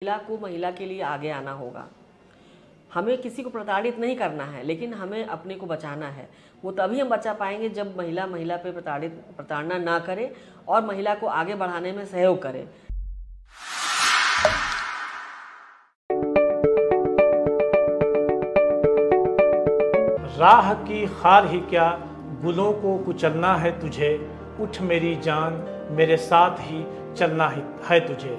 महिला को महिला के लिए आगे आना होगा। हमें किसी को प्रताड़ित नहीं करना है, लेकिन हमें अपने को बचाना है। वो तभी हम बचा पाएंगे जब महिला महिला पे प्रताड़ना ना करे और महिला को आगे बढ़ाने में सहयोग करे। राह की खार ही क्या, गुलों को कुचलना है तुझे। उठ मेरी जान, मेरे साथ ही चलना है तुझे।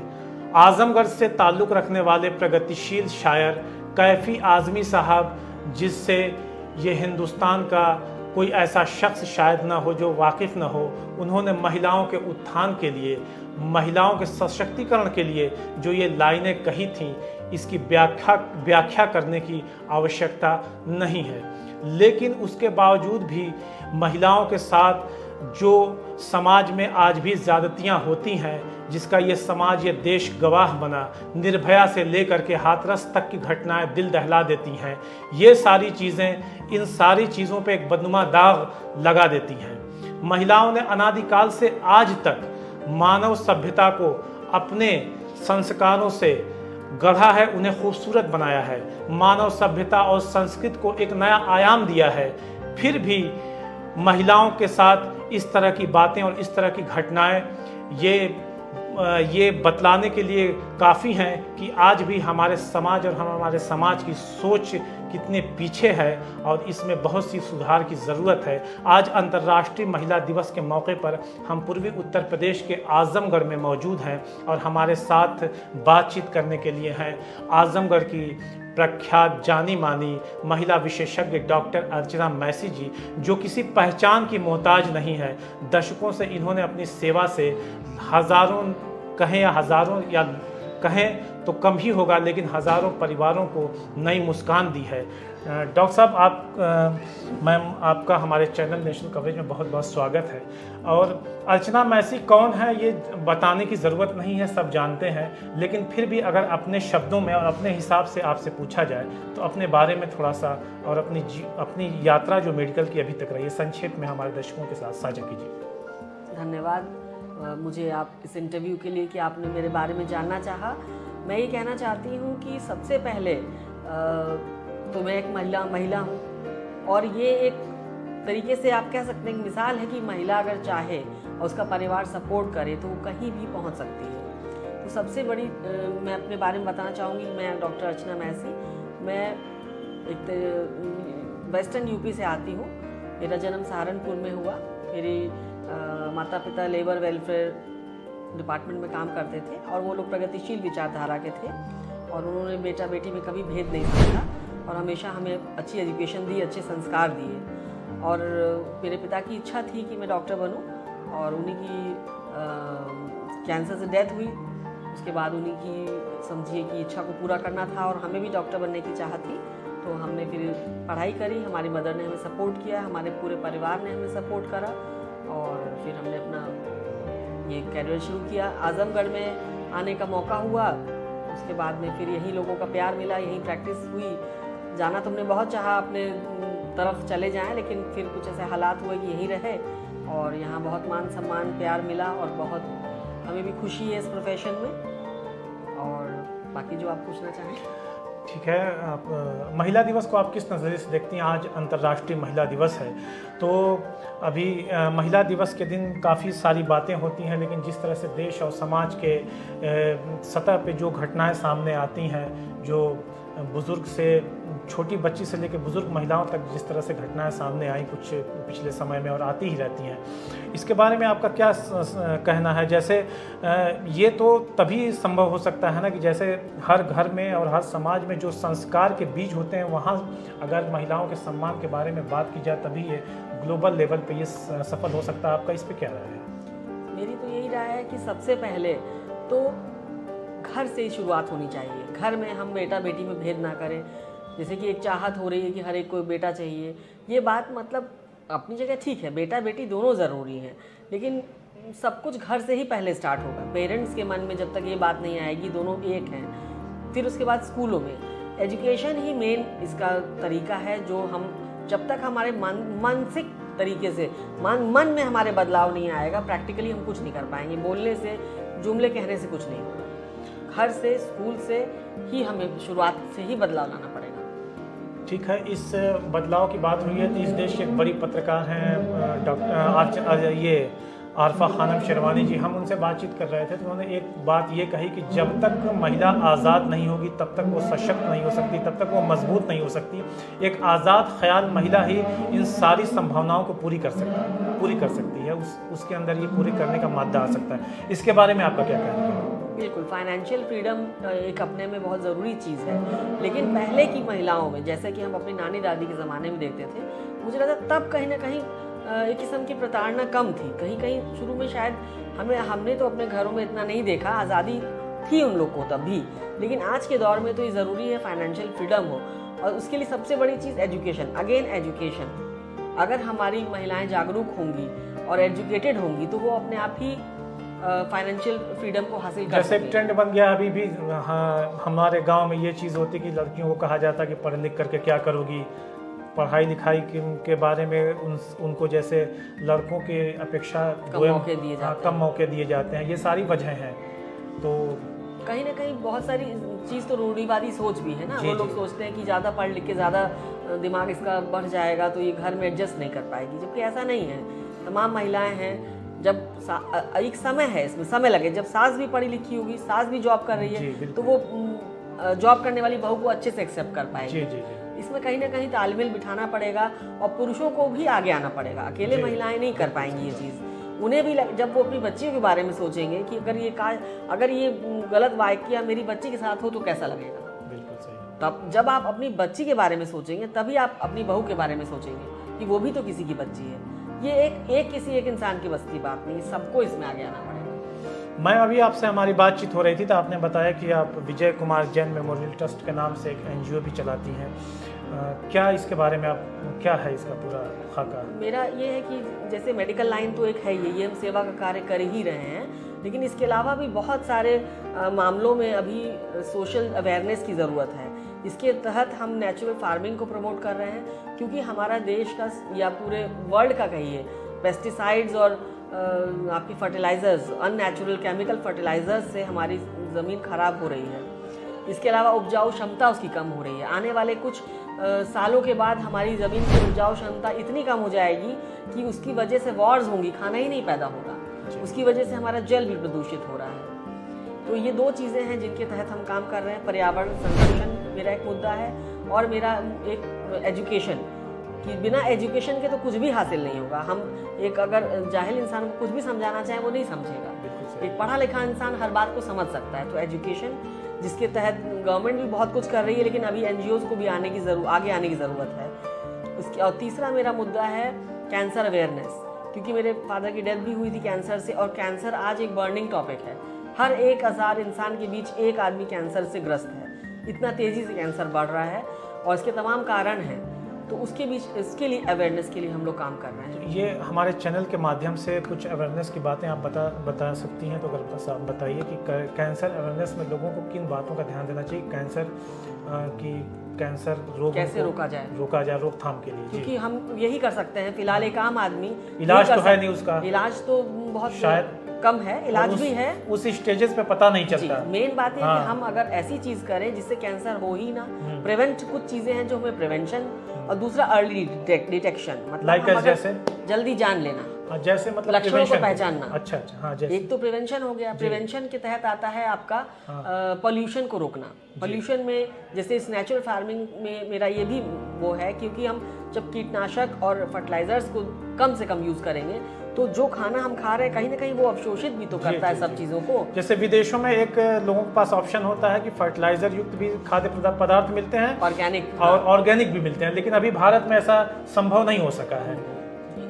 आजमगढ़ से ताल्लुक़ रखने वाले प्रगतिशील शायर कैफ़ी आज़मी साहब, जिससे ये हिंदुस्तान का कोई ऐसा शख्स शायद ना हो जो वाकिफ़ ना हो, उन्होंने महिलाओं के उत्थान के लिए, महिलाओं के सशक्तिकरण के लिए जो ये लाइनें कही थीं, इसकी व्याख्या करने की आवश्यकता नहीं है। लेकिन उसके बावजूद भी महिलाओं के साथ जो समाज में आज भी ज़्यादतियाँ होती हैं, जिसका ये समाज, ये देश गवाह बना, निर्भया से लेकर के हाथरस तक की घटनाएं दिल दहला देती हैं। ये सारी चीज़ें, इन सारी चीज़ों पे एक बदनुमा दाग लगा देती हैं। महिलाओं ने अनादिकाल से आज तक मानव सभ्यता को अपने संस्कारों से गढ़ा है, उन्हें खूबसूरत बनाया है, मानव सभ्यता और संस्कृति को एक नया आयाम दिया है। फिर भी महिलाओं के साथ इस तरह की बातें और इस तरह की घटनाएं ये बतलाने के लिए काफ़ी हैं कि आज भी हमारे समाज और हमारे समाज की सोच कितने पीछे है और इसमें बहुत सी सुधार की ज़रूरत है। आज अंतर्राष्ट्रीय महिला दिवस के मौके पर हम पूर्वी उत्तर प्रदेश के आज़मगढ़ में मौजूद हैं और हमारे साथ बातचीत करने के लिए हैं आज़मगढ़ की प्रख्यात जानी मानी महिला विशेषज्ञ डॉक्टर अर्चना मैसी जी, जो किसी पहचान की मोहताज नहीं है। दशकों से इन्होंने अपनी सेवा से हज़ारों कहें या हज़ारों या कहें तो कम ही होगा, लेकिन हज़ारों परिवारों को नई मुस्कान दी है। डॉक्टर साहब, मैम, आपका हमारे चैनल नेशनल कवरेज में बहुत बहुत स्वागत है। और अर्चना मैसी कौन है ये बताने की ज़रूरत नहीं है, सब जानते हैं, लेकिन फिर भी अगर अपने शब्दों में और अपने हिसाब से आपसे पूछा जाए तो अपने बारे में थोड़ा सा और अपनी यात्रा जो मेडिकल की अभी तक रही है, संक्षेप में हमारे दर्शकों के साथ साझा कीजिए। धन्यवाद मुझे आप इस इंटरव्यू के लिए कि आपने मेरे बारे में जानना चाहा। मैं ये कहना चाहती हूँ कि सबसे पहले तो मैं एक महिला हूँ और ये एक तरीके से आप कह सकते हैं कि मिसाल है कि महिला अगर चाहे और उसका परिवार सपोर्ट करे तो वो कहीं भी पहुँच सकती है। तो सबसे बड़ी मैं अपने बारे में बताना चाहूँगी। मैं डॉक्टर अर्चना मैसी, मैं एक वेस्टर्न यूपी से आती हूँ। मेरा जन्म सहारनपुर में हुआ। मेरी माता पिता लेबर वेलफेयर डिपार्टमेंट में काम करते थे और वो लोग प्रगतिशील विचारधारा के थे और उन्होंने बेटा बेटी में कभी भेद नहीं समझा और हमेशा हमें अच्छी एजुकेशन दी, अच्छे संस्कार दिए। और मेरे पिता की इच्छा थी कि मैं डॉक्टर बनूं और उन्हीं की कैंसर से डेथ हुई। उसके बाद उन्हीं की समझिए कि इच्छा को पूरा करना था और हमें भी डॉक्टर बनने की चाह थी। तो हमने फिर पढ़ाई करी, हमारी मदर ने हमें सपोर्ट किया, हमारे पूरे परिवार ने हमें सपोर्ट करा और फिर हमने अपना ये कैरियर शुरू किया। आज़मगढ़ में आने का मौका हुआ, उसके बाद में फिर यहीं लोगों का प्यार मिला, यहीं प्रैक्टिस हुई। जाना तो हमने बहुत चाहा, अपने तरफ चले जाएं, लेकिन फिर कुछ ऐसे हालात हुए कि यहीं रहे और यहाँ बहुत मान सम्मान प्यार मिला और बहुत हमें भी खुशी है इस प्रोफेशन में। और बाकी जो आप पूछना चाहें। ठीक है, आप महिला दिवस को आप किस नज़रिए से देखती हैं? आज अंतर्राष्ट्रीय महिला दिवस है, तो अभी महिला दिवस के दिन काफ़ी सारी बातें होती हैं, लेकिन जिस तरह से देश और समाज के सतह पे जो घटनाएं सामने आती हैं, जो बुज़ुर्ग से छोटी बच्ची से लेकर बुज़ुर्ग महिलाओं तक जिस तरह से घटनाएं सामने आई कुछ पिछले समय में और आती ही रहती हैं, इसके बारे में आपका क्या कहना है? जैसे ये तो तभी संभव हो सकता है ना कि जैसे हर घर में और हर समाज में जो संस्कार के बीज होते हैं, वहाँ अगर महिलाओं के सम्मान के बारे में बात की जाए तभी ये ग्लोबल लेवल पे ये सफल हो सकता है। आपका इस पर क्या राय है? मेरी तो यही राय है कि सबसे पहले तो घर से ही शुरुआत होनी चाहिए। घर में हम बेटा बेटी में भेद ना करें। जैसे कि एक चाहत हो रही है कि हर एक को बेटा चाहिए, ये बात मतलब अपनी जगह ठीक है, बेटा बेटी दोनों ज़रूरी हैं, लेकिन सब कुछ घर से ही पहले स्टार्ट होगा। पेरेंट्स के मन में जब तक ये बात नहीं आएगी दोनों एक हैं, फिर उसके बाद स्कूलों में एजुकेशन ही मेन इसका तरीका है। जो हम जब तक हमारे मानसिक तरीके से मन में हमारे बदलाव नहीं आएगा, प्रैक्टिकली हम कुछ नहीं कर पाएंगे। बोलने से, जुमले कहने से कुछ नहीं होगा। घर से, स्कूल से ही हमें शुरुआत से ही बदलाव लाना पड़ेगा। ठीक है, इस बदलाव की बात हुई है तो इस देश की एक बड़ी पत्रकार हैं डॉक्टर ये आरफा खानम शेरवानी जी, हम उनसे बातचीत कर रहे थे तो उन्होंने एक बात ये कही कि जब तक महिला आज़ाद नहीं होगी तब तक वो सशक्त नहीं हो सकती, तब तक वो मजबूत नहीं हो सकती। एक आज़ाद ख्याल महिला ही इन सारी संभावनाओं को पूरी कर सकती है, उसके अंदर ये पूरी करने का मादा आ सकता है। इसके बारे में आपका क्या कहना है? बिल्कुल, फाइनेंशियल फ्रीडम एक अपने में बहुत ज़रूरी चीज़ है, लेकिन पहले की महिलाओं में, जैसे कि हम अपनी नानी दादी के ज़माने में देखते थे, मुझे लगता तब कहीं ना कहीं एक किस्म की प्रताड़ना कम थी। कहीं कहीं शुरू में शायद हमने तो अपने घरों में इतना नहीं देखा, आज़ादी थी उन लोग को तब भी, लेकिन आज के दौर में तो ये ज़रूरी है फाइनेंशियल फ्रीडम हो, और उसके लिए सबसे बड़ी चीज़ एजुकेशन। अगेन एजुकेशन, अगर हमारी महिलाएं जागरूक होंगी और एजुकेटेड होंगी तो वो अपने आप ही फाइनेंशियल फ्रीडम को हासिल कर जैसे ट्रेंड बन गया अभी भी। हाँ, हमारे गांव में ये चीज़ होती कि लड़कियों को कहा जाता कि पढ़ लिख करके क्या करोगी, पढ़ाई लिखाई के बारे में उनको जैसे लड़कों के अपेक्षा कम मौके दिए जाते हैं। ये सारी वजह हैं। तो कहीं ना कहीं बहुत सारी चीज़ तो रूढ़िवादी सोच भी है ना। वो लोग सोचते हैं कि ज़्यादा पढ़ लिख के ज़्यादा दिमाग इसका बढ़ जाएगा तो ये घर में एडजस्ट नहीं कर पाएगी, जबकि ऐसा नहीं है। तमाम महिलाएं हैं, जब एक समय है, इसमें समय लगे, जब सास भी पढ़ी लिखी होगी, सास भी जॉब कर रही है, तो वो जॉब करने वाली बहू को अच्छे से एक्सेप्ट कर पाएगी। इसमें कहीं ना कहीं तालमेल बिठाना पड़ेगा और पुरुषों को भी आगे आना पड़ेगा। अकेले महिलाएं नहीं कर पाएंगी ये चीज़। उन्हें भी जब वो अपनी बच्चियों के बारे में सोचेंगे कि अगर ये गलत वाकया मेरी बच्ची के साथ हो तो कैसा लगेगा। बिल्कुल सही। तब जब आप अपनी बच्ची के बारे में सोचेंगे तभी आप अपनी बहू के बारे में सोचेंगे कि वो भी तो किसी की बच्ची है। ये एक इंसान की बस की बात नहीं, सबको इसमें आगे आना पड़ेगा। मैं अभी आपसे हमारी बातचीत हो रही थी तो आपने बताया कि आप विजय कुमार जैन मेमोरियल ट्रस्ट के नाम से एक NGO भी चलाती हैं। क्या इसके बारे में क्या है इसका पूरा खाका? मेरा ये है कि जैसे मेडिकल लाइन तो एक है, ये हम सेवा का कार्य कर ही रहे हैं, लेकिन इसके अलावा भी बहुत सारे मामलों में अभी सोशल अवेयरनेस की ज़रूरत है। इसके तहत हम नेचुरल फार्मिंग को प्रमोट कर रहे हैं, क्योंकि हमारा देश का या पूरे वर्ल्ड का कहिए पेस्टिसाइड्स और आपकी फर्टिलाइज़र्स, अननेचुरल केमिकल फर्टिलाइज़र्स से हमारी ज़मीन ख़राब हो रही है। इसके अलावा उपजाऊ क्षमता उसकी कम हो रही है। आने वाले कुछ सालों के बाद हमारी ज़मीन की उपजाऊ क्षमता इतनी कम हो जाएगी कि उसकी वजह से वॉर्स होंगी, खाना ही नहीं पैदा होगा, उसकी वजह से हमारा जल भी प्रदूषित हो रहा है। तो ये दो चीज़ें हैं जिनके तहत हम काम कर रहे हैं। पर्यावरण संरक्षण मेरा एक मुद्दा है, और मेरा एक एजुकेशन, कि बिना एजुकेशन के तो कुछ भी हासिल नहीं होगा। हम अगर जाहिल इंसान को कुछ भी समझाना चाहें वो नहीं समझेगा। एक पढ़ा लिखा इंसान हर बात को समझ सकता है। तो एजुकेशन, जिसके तहत गवर्नमेंट भी बहुत कुछ कर रही है, लेकिन अभी NGOs को भी आगे आने की ज़रूरत है उसकी। और तीसरा मेरा मुद्दा है कैंसर अवेयरनेस, क्योंकि मेरे फादर की डेथ भी हुई थी कैंसर से, और कैंसर आज एक बर्निंग टॉपिक है। हर 1000 इंसान के बीच एक आदमी कैंसर से ग्रस्त है। इतना तेज़ी से कैंसर बढ़ रहा है और इसके तमाम कारण हैं। तो इसके लिए अवेयरनेस के लिए हम लोग काम कर रहे हैं। तो ये हमारे चैनल के माध्यम से कुछ अवेयरनेस की बातें आप बता सकती हैं, तो अगर बस आप बताइए कि कैंसर अवेयरनेस में लोगों को किन बातों का ध्यान देना चाहिए, कैंसर रोग कैसे रोका जाए रोकथाम के लिए। क्योंकि हम यही कर सकते हैं। फिलहाल एक आम आदमी इलाज तो है नहीं, उसका इलाज तो बहुत शायद कम है, इलाज भी है, उस स्टेजेस पे पता नहीं चलता। मेन बात है कि हम अगर ऐसी चीज करें जिससे कैंसर हो ही ना, प्रिवेंट, कुछ चीजें हैं जो हमें प्रिवेंशन, और दूसरा अर्ली डिटेक्शन, मतलब जैसे जल्दी जान लेना, जैसे मतलब लक्षणों को पहचानना। अच्छा हाँ, जैसे एक तो प्रिवेंशन हो गया। प्रिवेंशन के तहत आता है आपका पोल्यूशन को रोकना। पोल्यूशन में जैसे इस नेचुरल फार्मिंग में मेरा ये भी वो है, क्योंकि हम जब कीटनाशक और फर्टिलाइजर्स को कम से कम यूज करेंगे तो जो खाना हम खा रहे हैं कहीं ना कहीं वो अवशोषित भी तो करता है सब चीज़ों को। जैसे विदेशों में एक लोगों के पास ऑप्शन होता है कि फर्टिलाइजर युक्त भी खाद्य पदार्थ मिलते हैं, ऑर्गेनिक और ऑर्गेनिक भी मिलते हैं, लेकिन अभी भारत में ऐसा संभव नहीं हो सका है।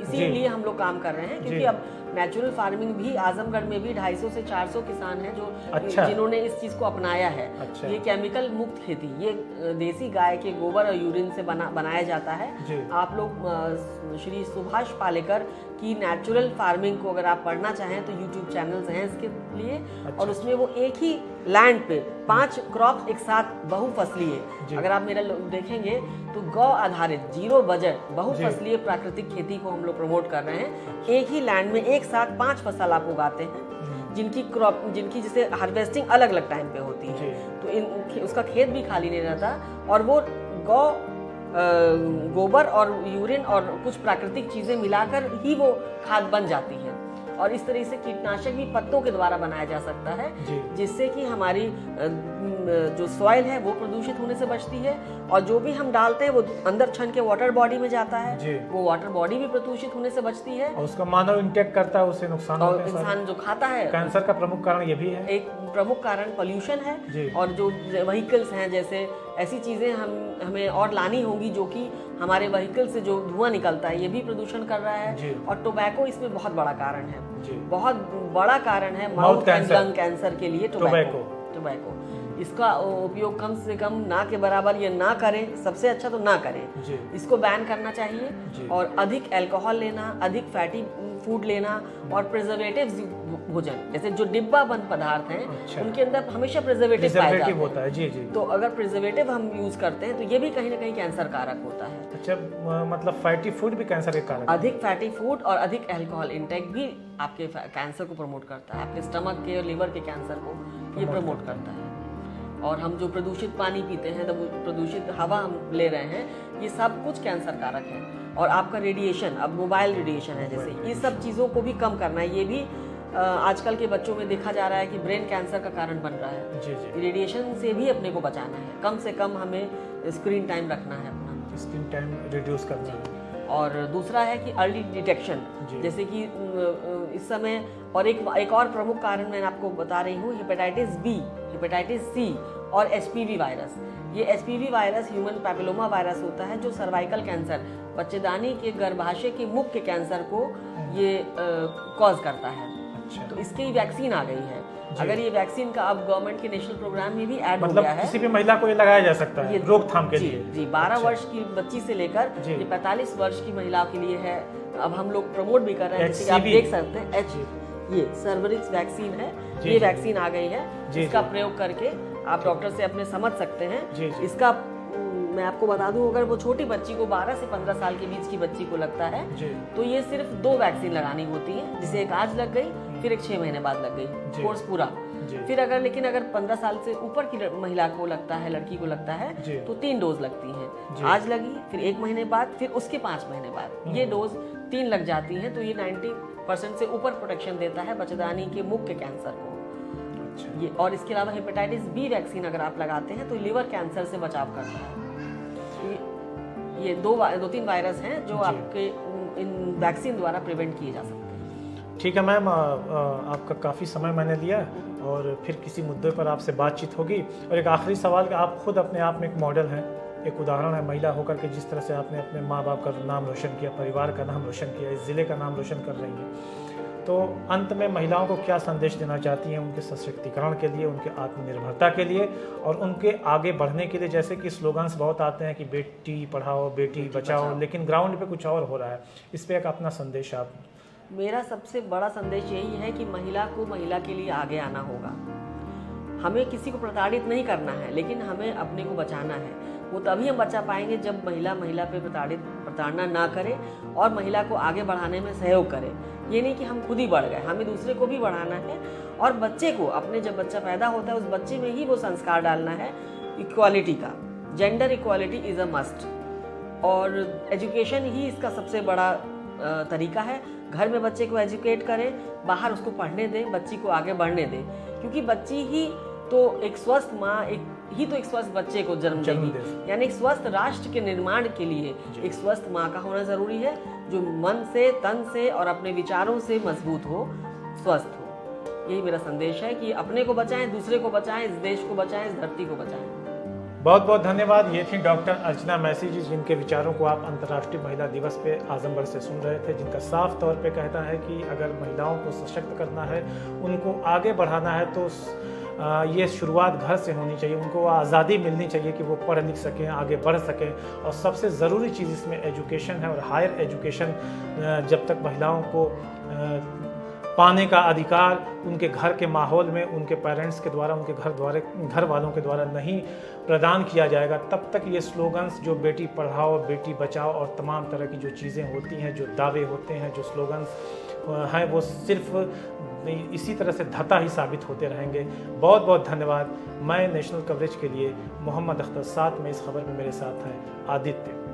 इसीलिए हम लोग काम कर रहे हैं, क्योंकि अब नेचुरल फार्मिंग भी आजमगढ़ में भी 250 से 400 किसान हैं जो जिन्होंने इस चीज़ को अपनाया है। ये केमिकल मुक्त खेती, ये देसी गाय के गोबर और यूरिन से बनाया जाता है। आप लोग श्री सुभाष पालेकर की नेचुरल फार्मिंग को अगर आप पढ़ना चाहें तो यूट्यूब चैनल्स हैं इसके लिए। और उसमें वो एक ही लैंड पे 5 क्रॉप एक साथ बहुफसलीय, अगर आप मेरा देखेंगे तो गौ आधारित 0 बजट बहुफसलीय प्राकृतिक खेती को हम लोग प्रमोट कर रहे हैं। एक ही लैंड में एक साथ 5 फसल आप उगाते हैं। जिनकी क्रॉप, जिनकी जैसे हार्वेस्टिंग अलग अलग टाइम पे होती है, तो उसका खेत भी खाली नहीं रहता, और वो गोबर और यूरिन और कुछ प्राकृतिक चीज़ें मिलाकर ही वो खाद बन जाती है। और इस तरह से कीटनाशक भी पत्तों के द्वारा बनाया जा सकता है, जिससे कि हमारी जो सॉइल है वो प्रदूषित होने से बचती है, और जो भी हम डालते हैं वो अंदर छन के वाटर बॉडी में जाता है, वो वाटर बॉडी भी प्रदूषित होने से बचती है, और उसका मानव इंटेक करता है, उससे नुकसान होता है। इंसान जो खाता है, कैंसर का प्रमुख कारण ये भी है। एक प्रमुख कारण पोल्यूशन है, और जो व्हीकल्स हैं, जैसे ऐसी चीज़ें हमें और लानी होंगी जो कि हमारे व्हीकल से जो धुआं निकलता है ये भी प्रदूषण कर रहा है, और टोबैको इसमें बहुत बड़ा कारण है, बहुत बड़ा कारण है माउथ एंड लंग कैंसर के लिए टोबैको। इसका उपयोग कम से कम ना के बराबर या ना करें, सबसे अच्छा तो ना करें, इसको बैन करना चाहिए। और अधिक अल्कोहल लेना, अधिक फैटी फूड लेना, और प्रिजर्वेटिव्स भोजन, जैसे जो डिब्बा बंद पदार्थ हैं, उनके अंदर हमेशा प्रिजर्वेटिव पाया जाता होता है। जी। तो अगर प्रिजर्वेटिव हम यूज करते हैं तो ये भी कहीं ना कहीं कैंसर कारक होता है। अच्छा, मतलब फैटी फूड भी कैंसर के कारक? अधिक फैटी फूड और अधिक अल्कोहल इंटेक भी आपके कैंसर को प्रमोट करता है, आपके स्टमक के और लिवर के कैंसर को ये प्रमोट करता है। और हम जो प्रदूषित पानी पीते हैं, तो प्रदूषित हवा हम ले रहे हैं, ये सब कुछ कैंसर कारक है। और आपका रेडिएशन, अब मोबाइल रेडिएशन है जैसे, ये सब चीज़ों को भी कम करना है। ये भी आजकल के बच्चों में देखा जा रहा है कि ब्रेन कैंसर का कारण बन रहा है। रेडिएशन से भी अपने को बचाना है, कम से कम हमें स्क्रीन टाइम रखना है, अपना स्क्रीन टाइम रिड्यूस करना है। और दूसरा है कि अर्ली डिटेक्शन, जैसे कि इस समय, और एक और प्रमुख कारण मैं आपको बता रही हूँ, हेपेटाइटिस बी, हेपेटाइटिस सी और एचपीवी वायरस। ये HPV virus human papilloma virus होता है, जो सर्वाइकल कैंसर, बच्चेदानी के गर्भाशय के मुख्य कैंसर को ये कॉज करता है। तो इसकी वैक्सीन आ गई है। अगर ये वैक्सीन का अब गवर्नमेंट के नेशनल प्रोग्राम में भी ऐड हो गया है, किसी भी महिला को ये लगाया जा सकता है रोकथाम के लिए। जी 12 वर्ष की बच्ची से लेकर ये 45 वर्ष की महिलाओं के लिए है। अब हम लोग प्रमोट भी कर रहे हैं, जैसे कि आप देख सकते हैं, ये सर्वरिक्स वैक्सीन है, ये वैक्सीन आ गई है, इसका प्रयोग करके आप डॉक्टर से अपने समझ सकते हैं। इसका मैं आपको बता दूं, अगर वो छोटी बच्ची को 12 से 15 साल के बीच की बच्ची को लगता है, तो ये सिर्फ 2 वैक्सीन लगानी होती है, जिसे एक आज लग गई, फिर एक 6 महीने बाद लग गई, कोर्स पूरा। फिर अगर 15 साल से ऊपर की महिला को लगता है, लड़की को लगता है, तो 3 डोज लगती हैं। आज लगी, फिर 1 महीने बाद, फिर उसके 5 महीने बाद ये डोज 3 लग जाती हैं। तो ये 90% से ऊपर प्रोटेक्शन देता है बच्चेदानी के मुख्य कैंसर को। ये और इसके अलावा हेपेटाइटिस बी वैक्सीन अगर आप लगाते हैं तो लिवर कैंसर से बचाव करता है। ये 2-3 वायरस हैं जो आपके इन वैक्सीन द्वारा प्रिवेंट किए जा सकते हैं। ठीक है मैम, आपका काफ़ी समय मैंने लिया, और फिर किसी मुद्दे पर आपसे बातचीत होगी। और एक आखिरी सवाल कि आप खुद अपने आप में एक मॉडल हैं, एक उदाहरण है, महिला होकर के जिस तरह से आपने अपने माँ बाप का नाम रोशन किया, परिवार का नाम रोशन किया, इस ज़िले का नाम रोशन कर रही हैं। तो अंत में महिलाओं को क्या संदेश देना चाहती हैं उनके सशक्तिकरण के लिए, उनके आत्मनिर्भरता के लिए, और उनके आगे बढ़ने के लिए? जैसे कि स्लोगन्स बहुत आते हैं कि बेटी पढ़ाओ, बेटी बचाओ, लेकिन ग्राउंड पे कुछ और हो रहा है। इस पे एक अपना संदेश आप। मेरा सबसे बड़ा संदेश यही है कि महिला को महिला के लिए आगे आना होगा। हमें किसी को प्रताड़ित नहीं करना है, लेकिन हमें अपने को बचाना है। वो तभी हम बचा पाएंगे जब महिला पे प्रताड़ना ना करे और महिला को आगे बढ़ाने में सहयोग करे। ये नहीं कि हम खुद ही बढ़ गए, हमें दूसरे को भी बढ़ाना है। और बच्चे को, अपने जब बच्चा पैदा होता है उस बच्चे में ही वो संस्कार डालना है इक्वालिटी का। Gender equality is a must, और एजुकेशन ही इसका सबसे बड़ा तरीका है। घर में बच्चे को एजुकेट करें, बाहर उसको पढ़ने दें, बच्ची को आगे बढ़ने दें, क्योंकि बच्ची ही तो एक स्वस्थ माँ एक स्वस्थ बच्चे को जन्म देगी। यानी एक स्वस्थ राष्ट्र के निर्माण के लिए एक स्वस्थ माँ का होना जरूरी है, जो मन से, तन से और अपने विचारों से मजबूत हो, स्वस्थ हो। यही मेरा संदेश है कि अपने को बचाएं, दूसरे को बचाएं, इस देश को बचाएं, इस धरती को बचाएं। बहुत बहुत धन्यवाद। ये थी डॉक्टर अर्चना मैसी जी, जिनके विचारों को आप अंतर्राष्ट्रीय महिला दिवस पे आजमगढ़ से सुन रहे थे, जिनका साफ तौर पे कहता है कि अगर महिलाओं को सशक्त करना है, उनको आगे बढ़ाना है, तो ये शुरुआत घर से होनी चाहिए। उनको आज़ादी मिलनी चाहिए कि वो पढ़ लिख सकें, आगे बढ़ सकें। और सबसे ज़रूरी चीज़ इसमें एजुकेशन है, और हायर एजुकेशन जब तक महिलाओं को पाने का अधिकार उनके घर के माहौल में, उनके पेरेंट्स के द्वारा, उनके घर वालों के द्वारा नहीं प्रदान किया जाएगा, तब तक ये स्लोगन्स जो बेटी पढ़ाओ, बेटी बचाओ और तमाम तरह की जो चीज़ें होती हैं, जो दावे होते हैं, जो स्लोगन्स हैं वो सिर्फ इसी तरह से धता ही साबित होते रहेंगे। बहुत बहुत धन्यवाद। मैं नेशनल कवरेज के लिए मोहम्मद अख्तर, साथ में इस खबर में मेरे साथ हैं आदित्य।